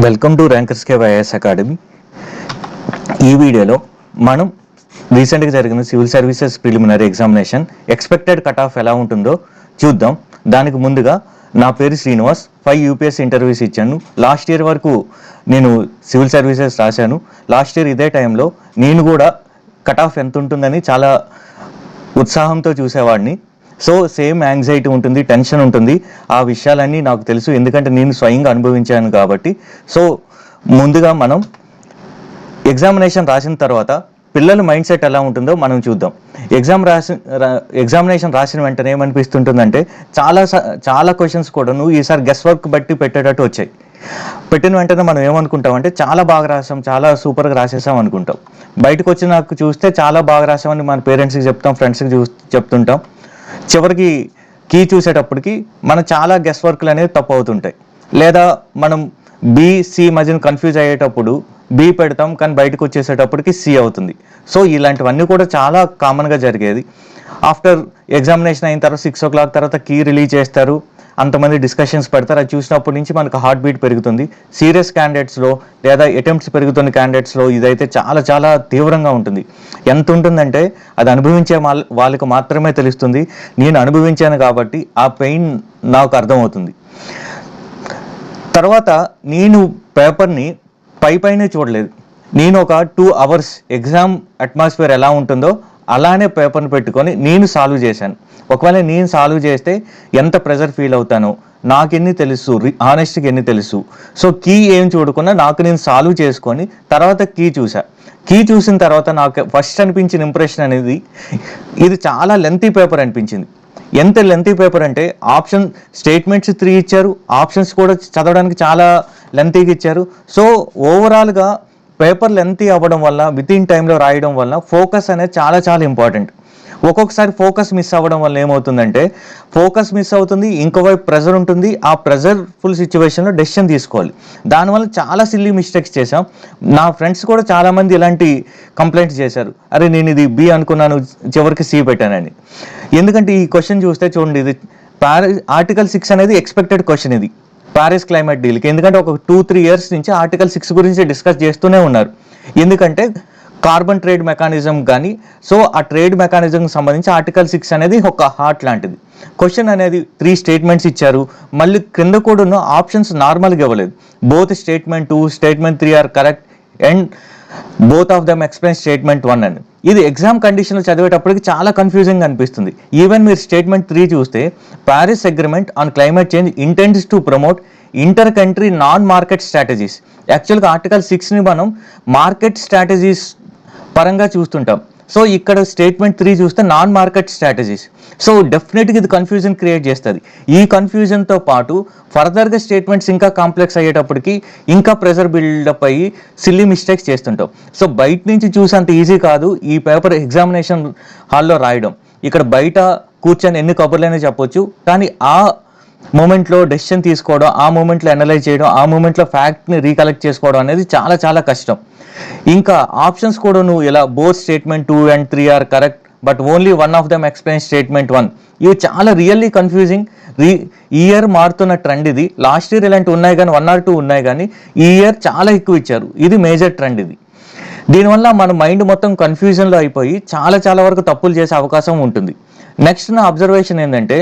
Welcome to rankers cave IAS academy. ఈ వీడియోలో మనం రీసెంట్గా జరిగిన civil services preliminary examination expected cut off ఎలా ఉంటుందో చూద్దాం. దానికి ముందుగా నా పేరు శ్రీనివాస్. 5 యూపీఎస్సీ ఇంటర్వ్యూస్ ఇచ్చాను. లాస్ట్ ఇయర్ వరకు నేను సివిల్ సర్వీసెస్ రాశాను. లాస్ట్ ఇయర్ ఇదే టైంలో నేను కూడా కట్ ఆఫ్ ఎంత ఉంటుందని చాలా ఉత్సాహంతో చూసేవాడిని. సో సేమ్ యాంగ్జైటీ ఉంటుంది, టెన్షన్ ఉంటుంది. ఆ విషయాలన్నీ నాకు తెలుసు, ఎందుకంటే నేను స్వయంగా అనుభవించాను కాబట్టి. సో ముందుగా మనం ఎగ్జామినేషన్ రాసిన తర్వాత పిల్లల మైండ్ సెట్ ఎలా ఉంటుందో మనం చూద్దాం. ఎగ్జామినేషన్ రాసిన వెంటనే ఏమనిపిస్తుంటుందంటే చాలా క్వశ్చన్స్ కూడా నువ్వు ఈసారి గెస్ వర్క్ బట్టి పెట్టేటట్టు వచ్చాయి. పెట్టిన వెంటనే మనం ఏమనుకుంటామంటే చాలా బాగా రాసాం, చాలా సూపర్గా రాసేసాం అనుకుంటాం. బయటకు వచ్చి నాకు చూస్తే చాలా బాగా రాసామని మన పేరెంట్స్కి చెప్తాం, ఫ్రెండ్స్కి చెప్తుంటాం. చివరికి కీ చూసేటప్పటికి మన చాలా గెస్ వర్క్లు అనేవి తప్పు అవుతుంటాయి. లేదా మనం బి-సి మధ్యన కన్ఫ్యూజ్ అయ్యేటప్పుడు బి పెడతాం, కానీ బయటకు వచ్చేసేటప్పటికి సి అవుతుంది. సో ఇలాంటివన్నీ కూడా చాలా కామన్గా జరిగేది. ఆఫ్టర్ ఎగ్జామినేషన్ అయిన తర్వాత 6 o'clock తర్వాత కీ రిలీజ్ చేస్తారు, అంతమంది డిస్కషన్స్ పెడతారు. అది చూసినప్పటి నుంచి మనకు హార్ట్ బీట్ పెరుగుతుంది. సీరియస్ క్యాండిడేట్స్లో లేదా అటెంప్ట్స్ పెరుగుతున్న క్యాండిడేట్స్లో ఇదైతే చాలా చాలా తీవ్రంగా ఉంటుంది. ఎంత ఉంటుందంటే అది అనుభవించే వాళ్ళకి మాత్రమే తెలుస్తుంది. నేను అనుభవించాను కాబట్టి ఆ పెయిన్ నాకు అర్థమవుతుంది. తర్వాత నేను పేపర్ని పైనే చూడలేదు. నేను ఒక 2 hours ఎగ్జామ్ అట్మాస్ఫియర్ ఎలా ఉంటుందో అలానే పేపర్ని పెట్టుకొని నేను సాల్వ్ చేశాను. ఒకవేళ నేను సాల్వ్ చేస్తే ఎంత ప్రెజర్ ఫీల్ అవుతానో నాకు ఎన్ని తెలుసు, ఆనెస్ట్గా ఎన్ని తెలుసు. సో కీ ఏం చూడకుండా నాకు నేను సాల్వ్ చేసుకొని తర్వాత కీ చూసిన తర్వాత నాకు ఫస్ట్ అనిపించిన ఇంప్రెషన్ అనేది ఇది చాలా లెంతీ పేపర్ అనిపించింది. ఎంత లెంతీ పేపర్ అంటే ఆప్షన్ స్టేట్మెంట్స్ 3 ఇచ్చారు, ఆప్షన్స్ కూడా చదవడానికి చాలా లెంతీగా ఇచ్చారు. సో ఓవరాల్గా పేపర్ లెంతీ అవ్వడం వల్ల విత్ ఇన్ టైంలో రాయడం వల్ల ఫోకస్ అనేది చాలా చాలా ఇంపార్టెంట్. ఒక్కొక్కసారి ఫోకస్ మిస్ అవ్వడం వల్ల ఏమవుతుందంటే ఫోకస్ మిస్ అవుతుంది, ఇంకోవైపు ప్రెజర్ ఉంటుంది. ఆ ప్రెజర్ ఫుల్ సిచ్యువేషన్లో డెసిషన్ తీసుకోవాలి. దానివల్ల చాలా సిల్లీ మిస్టేక్స్ చేశాం. నా ఫ్రెండ్స్ కూడా చాలామంది ఇలాంటి కంప్లైంట్స్ చేశారు, అరే నేను ఇది బి అనుకున్నాను చివరికి సి పెట్టానని. ఎందుకంటే ఈ క్వశ్చన్ చూస్తే చూడండి, ఇది ఆర్టికల్ 6 అనేది ఎక్స్పెక్టెడ్ క్వశ్చన్. ఇది ప్యారిస్ క్లైమేట్ డీల్కి, ఎందుకంటే ఒక 2-3 years నుంచి ఆర్టికల్ 6 గురించి డిస్కస్ చేస్తూనే ఉన్నారు. ఎందుకంటే కార్బన్ ట్రేడ్ మెకానిజం కానీ, సో ఆ ట్రేడ్ మెకానిజంకి సంబంధించి ఆర్టికల్ 6 అనేది ఒక హార్ట్ లాంటిది. క్వశ్చన్ అనేది 3 స్టేట్మెంట్స్ ఇచ్చారు, మళ్ళీ క్రింద కూడా ఉన్న ఆప్షన్స్ నార్మల్గా ఇవ్వలేదు. Both statement 2, statement 3 are correct and both of them explain statement 1 అని. ఇది ఎగ్జామ్ కండిషన్లో చదివేటప్పటికి చాలా కన్ఫ్యూజింగ్ అనిపిస్తుంది. ఈవెన్ మీరు స్టేట్మెంట్ 3 చూస్తే Paris agreement on climate change ఇంటెండ్స్ to promote inter country non market strategies. యాక్చువల్గా ఆర్టికల్ 6ని మనం మార్కెట్ స్ట్రాటజీస్ పరంగా చూస్తుంటాం. సో ఇక్కడ స్టేట్మెంట్ 3 చూస్తే నాన్ మార్కెట్ స్ట్రాటజీస్. సో డెఫినెట్గా ఇది కన్ఫ్యూజన్ క్రియేట్ చేస్తుంది. ఈ కన్ఫ్యూజన్తో పాటు ఫర్దర్గా స్టేట్మెంట్స్ ఇంకా కాంప్లెక్స్ అయ్యేటప్పటికి ఇంకా ప్రెజర్ బిల్డప్ అయ్యి సిల్లీ మిస్టేక్స్ చేస్తుంటాం. సో బయట నుంచి చూసేంత ఈజీ కాదు ఈ పేపర్ ఎగ్జామినేషన్ హాల్లో రాయడం. ఇక్కడ బయట కూర్చొని ఎన్ని కబుర్లైనా చెప్పొచ్చు, కానీ ఆ మూమెంట్లో డెసిషన్ తీసుకోవడం, ఆ మూమెంట్లో అనలైజ్ చేయడం, ఆ మూమెంట్లో ఫ్యాక్ట్ని రీకలెక్ట్ చేసుకోవడం అనేది చాలా చాలా కష్టం. ఇంకా ఆప్షన్స్ కూడా నువ్వు ఇలా both statement 2 and 3 are correct but only one of them explain statement 1, ఇవి చాలా రియల్లీ కన్ఫ్యూజింగ్. ఈ ఇయర్ మారుతున్న ట్రెండ్ ఇది. లాస్ట్ ఇయర్ ఇలాంటివి ఉన్నాయి కానీ 1 or 2 ఉన్నాయి, కానీ ఈ ఇయర్ చాలా ఎక్కువ ఇచ్చారు. ఇది మేజర్ ట్రెండ్ ఇది. దీనివల్ల మన మైండ్ మొత్తం కన్ఫ్యూజన్లో అయిపోయి చాలా చాలా వరకు తప్పులు చేసే అవకాశం ఉంటుంది. నెక్స్ట్ నా అబ్జర్వేషన్ ఏంటంటే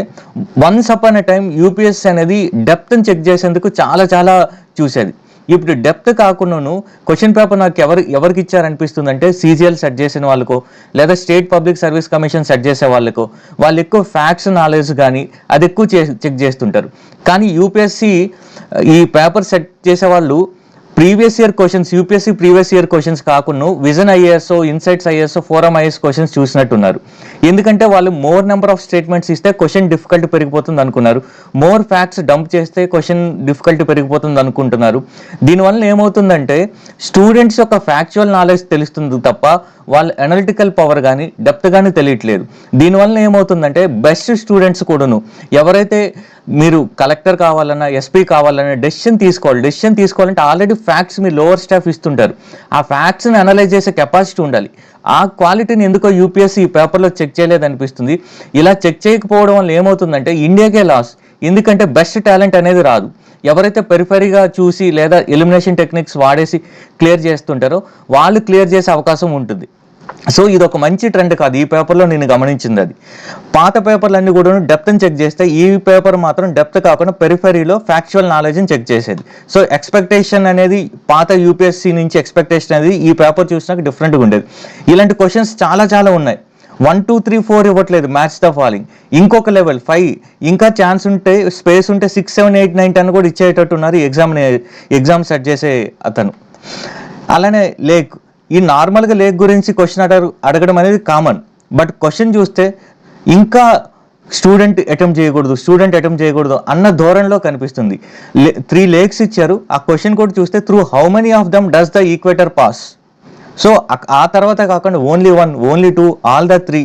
once upon a time UPSC అనేది డెప్త్ని చెక్ చేసేందుకు చాలా చాలా చూసేది. ఇప్పుడు డెప్త్ కాకుండాను క్వశ్చన్ పేపర్ నాకు ఎవరికి ఇచ్చారనిపిస్తుంది అంటే సీజీఎల్ సెట్ చేసిన వాళ్ళకో లేదా state public service commission set చేసే వాళ్ళకో, వాళ్ళు ఎక్కువ ఫ్యాక్ట్స్ నాలెడ్జ్ కానీ అది ఎక్కువ చెక్ చేస్తుంటారు. కానీ యూపీఎస్సీ ఈ పేపర్ సెట్ చేసే వాళ్ళు previous year questions, UPSC previous year questions కాకుండా vision IAS, insights IAS, forum IAS questions చూసినట్టున్నారు. ఎందుకంటే వాళ్ళు మోర్ నెంబర్ ఆఫ్ స్టేట్మెంట్స్ ఇస్తే క్వశ్చన్ డిఫికల్టీ పెరిగిపోతుంది అనుకున్నారు, మోర్ ఫ్యాక్ట్స్ డంప్ చేస్తే క్వశ్చన్ డిఫికల్టీ పెరిగిపోతుంది అనుకుంటున్నారు. దీనివల్ల ఏమవుతుందంటే స్టూడెంట్స్ యొక్క ఫ్యాక్చువల్ నాలెడ్జ్ తెలుస్తుంది తప్ప వాళ్ళ అనలిటికల్ పవర్ కానీ డెప్త్ కానీ తెలియట్లేదు. దీనివల్ల ఏమవుతుందంటే బెస్ట్ స్టూడెంట్స్ కూడాను ఎవరైతే మీరు కలెక్టర్ కావాలన్నా ఎస్పీ కావాలన్నా డెసిషన్ తీసుకోవాలంటే ఆల్రెడీ ఫ్యాక్ట్స్ మీ లోవర్ స్టాఫ్ ఇస్తుంటారు. ఆ ఫ్యాక్ట్స్ని అనలైజ్ చేసే కెపాసిటీ ఉండాలి. ఆ క్వాలిటీని ఎందుకో యూపీఎస్సీ ఈ పేపర్లో చెక్ చేయలేదనిపిస్తుంది. ఇలా చెక్ చేయకపోవడం వల్ల ఏమవుతుందంటే ఇండియాకే లాస్. ఎందుకంటే బెస్ట్ టాలెంట్ అనేది రాదు. ఎవరైతే పెరిఫరీగా చూసి లేదా ఎలిమినేషన్ టెక్నిక్స్ వాడేసి క్లియర్ చేస్తుంటారో వాళ్ళు క్లియర్ చేసే అవకాశం ఉంటుంది. సో ఇది ఒక మంచి ట్రెండ్ కాదు, ఈ పేపర్లో నేను గమనించింది అది. పాత పేపర్లన్నీ కూడా డెప్త్ని చెక్ చేస్తే ఈ పేపర్ మాత్రం డెప్త్ కాకుండా పెరిఫరీలో ఫ్యాక్చువల్ నాలెడ్జ్ని చెక్ చేసేది. సో ఎక్స్పెక్టేషన్ అనేది పాత యూపీఎస్సీ నుంచి ఎక్స్పెక్టేషన్ అనేది ఈ పేపర్ చూసినాక డిఫరెంట్గా ఉండేది. ఇలాంటి క్వశ్చన్స్ చాలా ఉన్నాయి. 1 2 3 4 ఇవ్వట్లేదు, మ్యాచ్ ద ఫాలోయింగ్. ఇంకొక లెవెల్ 5, ఇంకా ఛాన్స్ ఉంటే స్పేస్ ఉంటే 6 7 8 9 10 కూడా ఇచ్చేటట్టు ఉన్నారు ఎగ్జామ్ సెట్ చేసే అతను. అలానే లేక్, ఈ నార్మల్గా లేక్ గురించి క్వశ్చన్ అడగడం అనేది కామన్, బట్ క్వశ్చన్ చూస్తే ఇంకా స్టూడెంట్ అటెంప్ట్ చేయకూడదు అన్న ధోరణిలో కనిపిస్తుంది. 3 లేక్స్ ఇచ్చారు, ఆ క్వశ్చన్ కూడా చూస్తే through how many of them does the equator pass. So ఆ తర్వాత కాకుండా ఓన్లీ 1, ఓన్లీ 2, ఆల్ ద 3,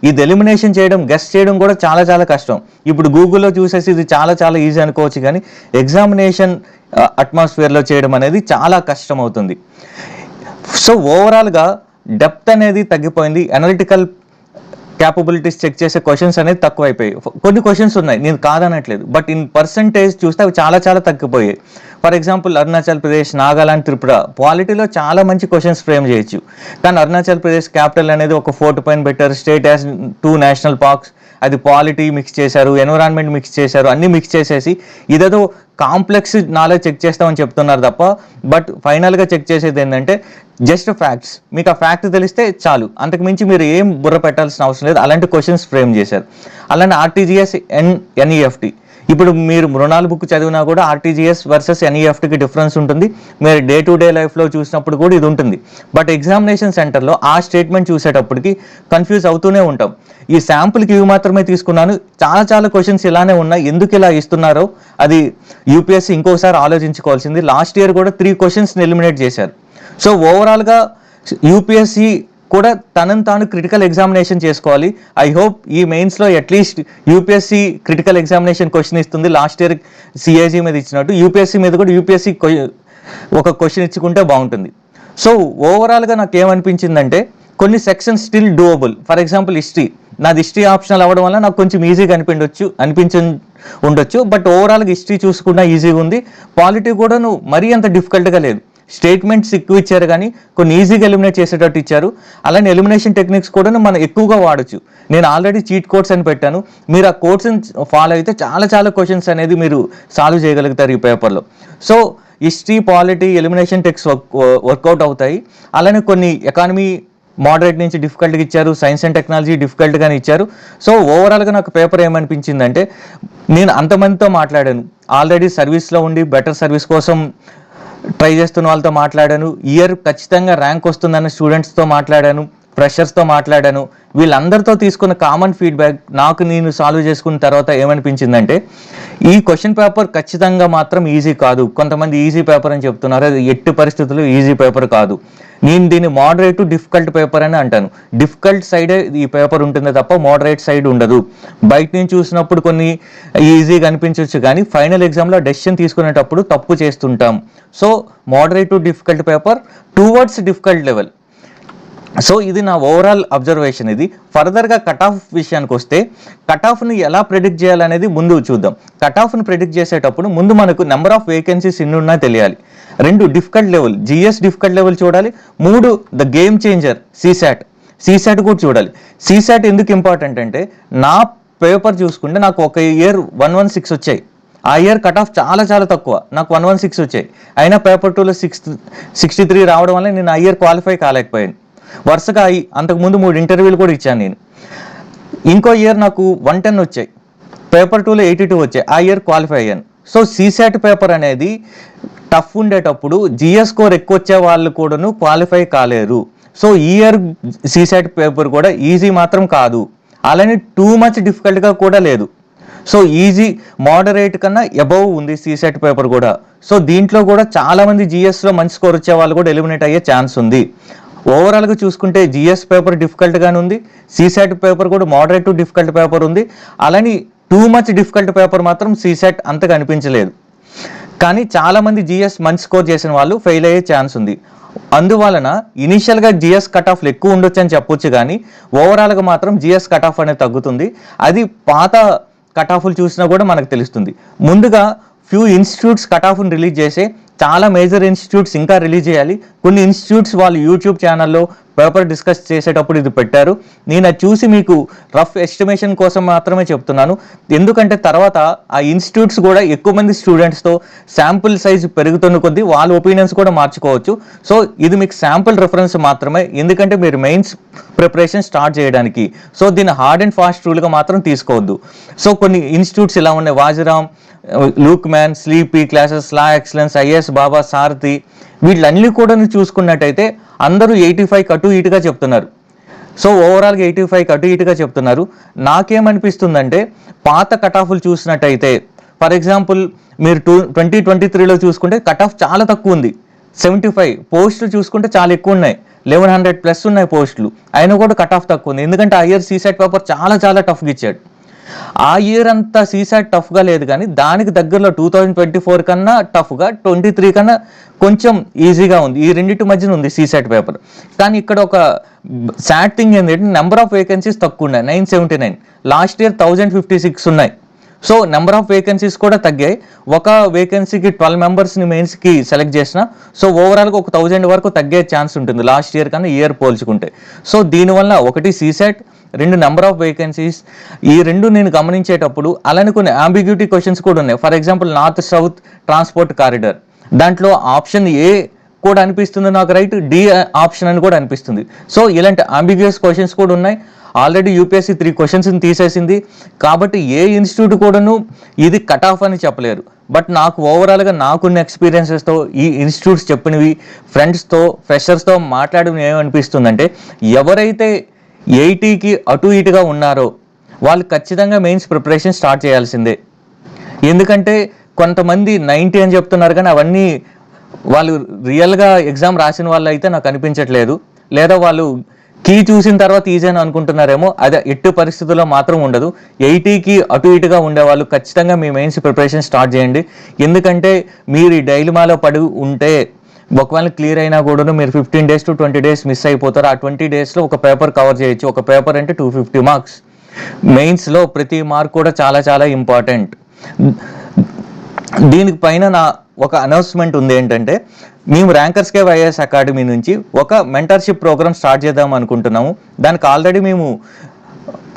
ఇది ఎలిమినేషన్ చేయడం, గెస్ట్ చేయడం కూడా చాలా కష్టం. ఇప్పుడు గూగుల్లో చూసేసి ఇది చాలా ఈజీ అనుకోవచ్చు, కానీ ఎగ్జామినేషన్ అట్మాస్ఫియర్లో చేయడం అనేది చాలా కష్టం అవుతుంది. సో ఓవరాల్గా డెప్త్ అనేది తగ్గిపోయింది, అనలిటికల్ క్యాపబిలిటీస్ చెక్ చేసే క్వశ్చన్స్ అనేది తక్కువైపోయాయి. కొన్ని క్వశ్చన్స్ ఉన్నాయి, నేను కాదనట్లేదు, బట్ ఇన్ పర్సంటేజ్ చూస్తే అవి చాలా తగ్గిపోయాయి. ఫర్ ఎగ్జాంపుల్ అరుణాచల్ ప్రదేశ్, నాగాలాండ్, త్రిపుర పాలిటీలో చాలా మంచి క్వశ్చన్స్ ఫ్రేమ్ చేయొచ్చు, కానీ అరుణాచల్ ప్రదేశ్ క్యాపిటల్ అనేది ఒక ఫోర్ట్ పైన పెట్టారు, స్టేట్ హ్యాస్ 2 నేషనల్ పార్క్స్, అది పాలిటీ మిక్స్ చేశారు, ఎన్విరాన్మెంట్ మిక్స్ చేశారు, అన్ని మిక్స్ చేసేసి ఇదేదో కాంప్లెక్స్ నాలెడ్జ్ చెక్ చేస్తామని చెప్తున్నారు తప్ప, బట్ ఫైనల్గా చెక్ చేసేది ఏంటంటే జస్ట్ ఫ్యాక్ట్స్. మీకు ఆ ఫ్యాక్ట్ తెలిస్తే చాలు, అంతకుమించి మీరు ఏం బుర్ర పెట్టాల్సిన అవసరం లేదు. అలాంటి క్వశ్చన్స్ ఫ్రేమ్ చేశారు. అలానే ఆర్టీజీఎస్, ఎన్ఈఎఫ్టీ, ఇప్పుడు మీరు మృణాల్ బుక్ చదివినా కూడా ఆర్టీజీఎస్ వర్సెస్ ఎన్ఈఎఫ్టీకి డిఫరెన్స్ ఉంటుంది. మీరు డే టు డే లైఫ్లో చూసినప్పుడు కూడా ఇది ఉంటుంది, బట్ ఎగ్జామినేషన్ సెంటర్లో ఆ స్టేట్మెంట్ చూసేటప్పటికి కన్ఫ్యూజ్ అవుతూనే ఉంటాం. ఈ శాంపుల్కి ఇవి మాత్రమే తీసుకున్నాను, చాలా క్వశ్చన్స్ ఇలానే ఉన్నాయి, ఎందుకు ఇలా ఇస్తున్నారో అది యూపీఎస్సీ ఇంకోసారి ఆలోచించుకోవాల్సింది. లాస్ట్ ఇయర్ కూడా 3 క్వశ్చన్స్ని ఎలిమినేట్ చేశారు. సో ఓవరాల్గా యూపీఎస్సీ కూడా తనను తాను క్రిటికల్ ఎగ్జామినేషన్ చేసుకోవాలి. ఐ హోప్ ఈ మెయిన్స్లో at least UPSC critical examination question ఇస్తుంది, లాస్ట్ ఇయర్ సిఏజీ మీద ఇచ్చినట్టు యూపీఎస్సీ మీద కూడా యూపీఎస్సీ ఒక క్వశ్చన్ ఇచ్చుకుంటే బాగుంటుంది. సో ఓవరాల్గా నాకు ఏమనిపించిందంటే కొన్ని sections still doable. For example నాది హిస్టరీ ఆప్షనల్ అవ్వడం వల్ల నాకు కొంచెం ఈజీగా ఉండొచ్చు, బట్ ఓవరాల్గా హిస్టరీ చూసుకున్నా ఈజీగా ఉంది. పాలిటీ కూడా మరీ అంత డిఫికల్ట్గా లేదు, స్టేట్మెంట్స్ ఎక్కువ ఇచ్చారు కానీ కొన్ని ఈజీగా ఎలిమినేట్ చేసేటట్టు ఇచ్చారు. అలానే ఎలిమినేషన్ టెక్నిక్స్ కూడా మనం ఎక్కువగా వాడచ్చు. నేను ఆల్రెడీ చీట్ కోడ్స్ అని పెట్టాను, మీరు ఆ కోడ్స్ని ఫాలో అయితే చాలా క్వశ్చన్స్ అనేది మీరు సాల్వ్ చేయగలుగుతారు ఈ పేపర్లో. So history, polity, elimination techs work out అవుతాయి. అలానే కొన్ని ఎకానమీ మోడరేట్ నుంచి డిఫికల్ట్గా ఇచ్చారు, సైన్స్ అండ్ టెక్నాలజీ డిఫికల్ట్గానే ఇచ్చారు. సో ఓవరాల్గా నాకు పేపర్ ఏమనిపించిందంటే, నేను అంతమందితో మాట్లాడాను, ఆల్రెడీ సర్వీస్లో ఉండి బెటర్ సర్వీస్ కోసం ట్రై చేస్తున్న వాళ్ళతో మాట్లాడాను, ఇయర్ ఖచ్చితంగా ర్యాంక్ వస్తుందన్న స్టూడెంట్స్తో మాట్లాడాను, ఫ్రెషర్స్తో మాట్లాడాను. వీళ్ళందరితో తీసుకున్న కామన్ ఫీడ్బ్యాక్ నాకు నేను సాల్వ్ చేసుకున్న తర్వాత ఏమనిపించిందంటే, ఈ క్వశ్చన్ పేపర్ ఖచ్చితంగా మాత్రం ఈజీ కాదు. కొంతమంది ఈజీ పేపర్ అని చెప్తున్నారు, అది ఎట్టి పరిస్థితుల్లో ఈజీ పేపర్ కాదు. నేను దీన్ని మోడరేట్ టు డిఫికల్ట్ పేపర్ అని అంటాను. డిఫికల్ట్ సైడే ఈ పేపర్ ఉంటుంది తప్ప మోడరేట్ సైడ్ ఉండదు. బయట నుంచి చూసినప్పుడు కొన్ని ఈజీగా అనిపించవచ్చు, కానీ ఫైనల్ ఎగ్జామ్లో డెసిషన్ తీసుకునేటప్పుడు తప్పు చేస్తుంటాం. So moderate to difficult paper towards difficult level. So ఇది నా ఓవరాల్ అబ్జర్వేషన్. ఇది ఫర్దర్గా కట్ ఆఫ్ విషయానికి వస్తే, కట్ ఆఫ్ని ఎలా ప్రెడిక్ట్ చేయాలనేది ముందు చూద్దాం. కట్ ఆఫ్ని ప్రెడిక్ట్ చేసేటప్పుడు ముందు మనకు నెంబర్ ఆఫ్ వేకెన్సీస్ ఎన్ని ఉన్నా తెలియాలి. 2 difficult level, GS difficult level చూడాలి. 3 ద గేమ్ చేంజర్ సీసాట్ కూడా చూడాలి. సీసాట్ ఎందుకు ఇంపార్టెంట్ అంటే, నా పేపర్ చూసుకుంటే నాకు ఒక ఇయర్ 116 వచ్చాయి. ఆ ఇయర్ కట్ ఆఫ్ చాలా తక్కువ, నాకు 116 వచ్చాయి. అయినా పేపర్ 2లో 63 రావడం వల్ల నేను ఆ ఇయర్ క్వాలిఫై కాలేకపోయాను. వరుసగా అంతకుముందు 3 ఇంటర్వ్యూలు కూడా ఇచ్చాను నేను. ఇంకో ఇయర్ నాకు 110 వచ్చాయి, పేపర్ 2లో 82 వచ్చాయి, ఆ ఇయర్ క్వాలిఫై అయ్యాను. సో సీసాట్ పేపర్ అనేది టఫ్ ఉండేటప్పుడు జిఎస్ స్కోర్ ఎక్కువ వచ్చే వాళ్ళు కూడాను క్వాలిఫై కాలేరు. సో ఈ ఇయర్ సీసాట్ పేపర్ కూడా ఈజీ మాత్రం కాదు, అలానే టూ మచ్ డిఫికల్ట్గా కూడా లేదు. సో ఈజీ మోడరేట్ కన్నా అబౌవ్ ఉంది సీసాట్ పేపర్ కూడా. సో దీంట్లో కూడా చాలామంది జిఎస్లో మంచి స్కోర్ వచ్చే వాళ్ళు కూడా ఎలిమినేట్ అయ్యే ఛాన్స్ ఉంది. ఓవరాల్గా చూసుకుంటే జిఎస్ పేపర్ డిఫికల్ట్గానే ఉంది, సీసాట్ పేపర్ కూడా మోడరేట్ టు డిఫికల్ట్ పేపర్ ఉంది. అలానే టూ మచ్ డిఫికల్ట్ పేపర్ మాత్రం సీసాట్ అంతగా అనిపించలేదు. కానీ చాలామంది జిఎస్ మంచి స్కోర్ చేసిన వాళ్ళు ఫెయిల్ అయ్యే ఛాన్స్ ఉంది. అందువలన ఇనీషియల్గా జిఎస్ కట్ ఆఫ్లు ఎక్కువ ఉండొచ్చు అని చెప్పొచ్చు, కానీ ఓవరాల్గా మాత్రం జిఎస్ కట్ ఆఫ్ అనేది తగ్గుతుంది. అది పాత కట్ ఆఫ్లు చూసినా కూడా మనకు తెలుస్తుంది. ముందుగా ఫ్యూ ఇన్స్టిట్యూట్స్ కట్ ఆఫ్ని రిలీజ్ చేసి చాలా మేజర్ ఇన్స్టిట్యూట్స్ ఇంకా రిలీజ్ చేయాలి. కొన్ని ఇన్స్టిట్యూట్స్ వాళ్ళు యూట్యూబ్ ఛానల్లో పేపర్ డిస్కస్ చేసేటప్పుడు ఇది పెట్టారు. నేను అది చూసి మీకు రఫ్ ఎస్టిమేషన్ కోసం మాత్రమే చెప్తున్నాను. ఎందుకంటే తర్వాత ఆ ఇన్స్టిట్యూట్స్ కూడా ఎక్కువ మంది స్టూడెంట్స్తో శాంపుల్ సైజ్ పెరుగుతున్న కొద్దీ వాళ్ళ ఒపీనియన్స్ కూడా మార్చుకోవచ్చు. సో ఇది మీకు శాంపుల్ రిఫరెన్స్ మాత్రమే, ఎందుకంటే మీరు మెయిన్స్ ప్రిపరేషన్ స్టార్ట్ చేయడానికి. సో దీన్ని హార్డ్ అండ్ ఫాస్ట్ రూల్గా మాత్రం తీసుకోవద్దు. సో కొన్ని ఇన్స్టిట్యూట్స్ ఇలా ఉన్నాయి, Vajiram, Lukmaan, sleepy classes, la excellence, IAS Baba, Sarathi, వీళ్ళన్నీ కూడా చూసుకున్నట్టయితే అందరూ 85 అటు ఇటుగా చెప్తున్నారు. సో ఓవరాల్గా 85 అటు ఇటుగా చెప్తున్నారు. నాకేమనిపిస్తుందంటే పాత కట్ ఆఫ్లు చూసినట్టయితే, ఫర్ ఎగ్జాంపుల్ మీరు 2023లో చూసుకుంటే కట్ ఆఫ్ చాలా తక్కువ ఉంది, 75. పోస్టులు చూసుకుంటే చాలా ఎక్కువ ఉన్నాయి, 1100+ ఉన్నాయి పోస్టులు, అయినా కూడా కట్ ఆఫ్ తక్కువ ఉంది. ఎందుకంటే ఆ ఇయర్ సీసెట్ పేపర్ చాలా చాలా టఫ్గా ఇచ్చాడు. ఆ ఇయర్ అంతా సీసాట్ టఫ్గా లేదు, కానీ దానికి దగ్గరలో 2024 కన్నా టఫ్గా, 23 కన్నా కొంచెం ఈజీగా ఉంది. ఈ రెండింటి మధ్యన ఉంది సీసాట్ పేపర్. కానీ ఇక్కడ ఒక సాడ్ థింగ్ ఏంటంటే నెంబర్ ఆఫ్ వేకెన్సీస్ తక్కువ ఉన్నాయి, 979. లాస్ట్ ఇయర్ 1056 ఉన్నాయి. సో నెంబర్ ఆఫ్ వేకెన్సీస్ కూడా తగ్గాయి. ఒక వేకెన్సీకి 12 మెంబర్స్ని మెయిన్స్కి సెలెక్ట్ చేసిన, సో ఓవరాల్గా ఒక 1000 వరకు తగ్గే ఛాన్స్ ఉంటుంది లాస్ట్ ఇయర్ కన్నా ఇయర్ పోల్చుకుంటే. సో దీనివల్ల ఒకటి సీసెట్, 2 నెంబర్ ఆఫ్ వేకెన్సీస్, ఈ రెండు నేను గమనించేటప్పుడు అలానే కొన్ని అంబిగ్యూటీ క్వశ్చన్స్ కూడా ఉన్నాయి. For example north south transport corridor, దాంట్లో ఆప్షన్ ఏ కూడా అనిపిస్తుంది నాకు రైట్, డి ఆప్షన్ అని కూడా అనిపిస్తుంది. సో ఇలాంటి అంబిగ్యూస్ క్వశ్చన్స్ కూడా ఉన్నాయి. ఆల్రెడీ యూపీఎస్సీ 3 క్వశ్చన్స్ని తీసేసింది, కాబట్టి ఏ ఇన్స్టిట్యూట్ కూడాను ఇది కట్ ఆఫ్ అని చెప్పలేరు. బట్ నాకు ఓవరాల్గా నాకున్న ఎక్స్పీరియన్సెస్తో, ఈ ఇన్స్టిట్యూట్స్ చెప్పినవి, ఫ్రెండ్స్తో, ఫ్రెషర్స్తో మాట్లాడడం ఏమనిపిస్తుందంటే, ఎవరైతే 80కి అటు ఇటుగా ఉన్నారో వాళ్ళు ఖచ్చితంగా మెయిన్స్ ప్రిపరేషన్ స్టార్ట్ చేయాల్సిందే. ఎందుకంటే కొంతమంది 90 అని చెప్తున్నారు, కానీ అవన్నీ వాళ్ళు రియల్గా ఎగ్జామ్ రాసిన వాళ్ళు అయితే నాకు అనిపించట్లేదు. లేదా వాళ్ళు కీ చూసిన తర్వాత ఈజీ అని అనుకుంటున్నారేమో, అది ఎట్టి పరిస్థితుల్లో మాత్రం ఉండదు. 80కి అటు ఇటుగా ఉండేవాళ్ళు ఖచ్చితంగా మీ మెయిన్స్ ప్రిపరేషన్ స్టార్ట్ చేయండి. ఎందుకంటే మీరు ఈ డైలమాలో పడి ఉంటే ఒకవేళ క్లియర్ అయినా కూడా మీరు 15 days to 20 days మిస్ అయిపోతారు. ఆ 20 daysలో ఒక పేపర్ కవర్ చేయొచ్చు. ఒక పేపర్ అంటే 250 మార్క్స్. మెయిన్స్లో ప్రతి మార్క్ కూడా చాలా చాలా ఇంపార్టెంట్. దీనికి పైన నా ఒక అనౌన్స్మెంట్ ఉంది ఏంటంటే, మేము ర్యాంకర్స్ కేవ్ ఐఏఎస్ అకాడమీ నుంచి ఒక మెంటర్షిప్ ప్రోగ్రామ్ స్టార్ట్ చేద్దాం అనుకుంటున్నాము. దానికి ఆల్రెడీ మేము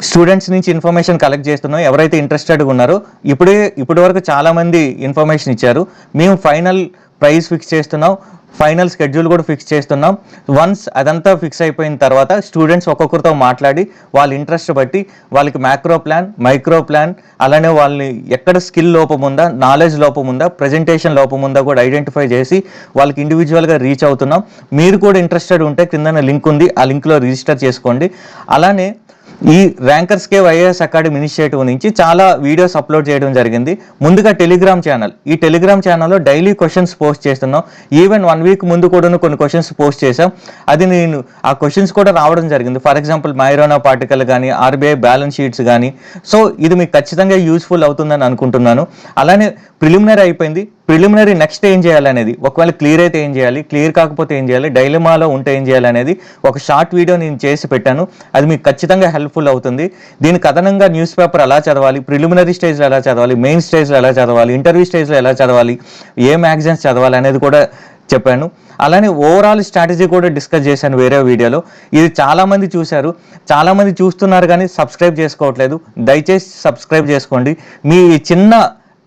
స్టూడెంట్స్ నుంచి ఇన్ఫర్మేషన్ కలెక్ట్ చేస్తున్నాం. ఎవరైతే ఇంట్రెస్టెడ్గా ఉన్నారో ఇప్పటి వరకు చాలామంది ఇన్ఫర్మేషన్ ఇచ్చారు. మేము ఫైనల్ ప్రైస్ ఫిక్స్ చేస్తున్నాం, ఫైనల్ షెడ్యూల్ కూడా ఫిక్స్ చేస్తున్నాం. వన్స్ అదంతా ఫిక్స్ అయిపోయిన తర్వాత స్టూడెంట్స్ ఒక్కొక్కరితో మాట్లాడి వాళ్ళ ఇంట్రెస్ట్ బట్టి వాళ్ళకి మ్యాక్రో ప్లాన్, మైక్రో ప్లాన్, అలానే వాళ్ళని ఎక్కడ స్కిల్ లోపం ఉందా, నాలెడ్జ్ లోపం ఉందా, ప్రజెంటేషన్ లోపం ఉందా కూడా ఐడెంటిఫై చేసి వాళ్ళకి ఇండివిజువల్గా రీచ్ అవుతున్నాం. మీరు కూడా ఇంట్రెస్టెడ్ ఉంటే కింద లింక్ ఉంది, ఆ లింక్లో రిజిస్టర్ చేసుకోండి. అలానే ఈ rankers cave IAS academy initiative నుంచి చాలా వీడియోస్ అప్లోడ్ చేయడం జరిగింది. ముందుగా టెలిగ్రామ్ ఛానల్, ఈ టెలిగ్రామ్ ఛానల్లో డైలీ క్వశ్చన్స్ పోస్ట్ చేస్తున్నాం. ఈవెన్ 1 week ముందు కూడా కొన్ని క్వశ్చన్స్ పోస్ట్ చేసాం. అది నేను ఆ క్వశ్చన్స్ కూడా రావడం జరిగింది. ఫర్ ఎగ్జాంపుల్ మైరోనా పార్టికల్ కానీ, ఆర్బీఐ బ్యాలెన్స్ షీట్స్ కానీ. సో ఇది మీకు ఖచ్చితంగా యూస్ఫుల్ అవుతుందని అనుకుంటున్నాను. అలానే ప్రిలిమినరీ అయిపోయింది. ప్రిలిమినరీ నెక్స్ట్ ఏం చేయాలనేది, ఒకవేళ క్లియర్ అయితే ఏం చేయాలి, క్లియర్ కాకపోతే ఏం చేయాలి, డైలమాలో ఉంటే ఏం చేయాలనేది ఒక షార్ట్ వీడియో నేను చేసి పెట్టాను. అది మీకు ఖచ్చితంగా హెల్ప్ఫుల్ అవుతుంది. దీనికి అదనంగా న్యూస్ పేపర్ ఎలా చదవాలి, ప్రిలిమినరీ స్టేజ్లో ఎలా చదవాలి, మెయిన్ స్టేజ్లో ఎలా చదవాలి, ఇంటర్వ్యూ స్టేజ్లో ఎలా చదవాలి, ఏ మ్యాగజైన్స్ చదవాలి అనేది కూడా చెప్పాను. అలానే ఓవరాల్ స్ట్రాటజీ కూడా డిస్కస్ చేశాను వేరే వీడియోలో. ఇది చాలామంది చూశారు, చాలామంది చూస్తున్నారు కానీ సబ్స్క్రైబ్ చేసుకోవట్లేదు. దయచేసి సబ్స్క్రైబ్ చేసుకోండి. మీ చిన్న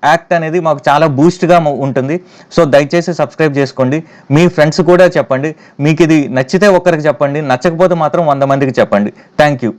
యాక్ట్ అనేది మాకు చాలా బూస్ట్గా ఉంటుంది. సో దయచేసి సబ్స్క్రైబ్ చేసుకోండి. మీ ఫ్రెండ్స్ కూడా చెప్పండి. మీకు ఇది నచ్చితే ఒక్కరికి చెప్పండి, నచ్చకపోతే మాత్రం 100 మందికి చెప్పండి. Thank you.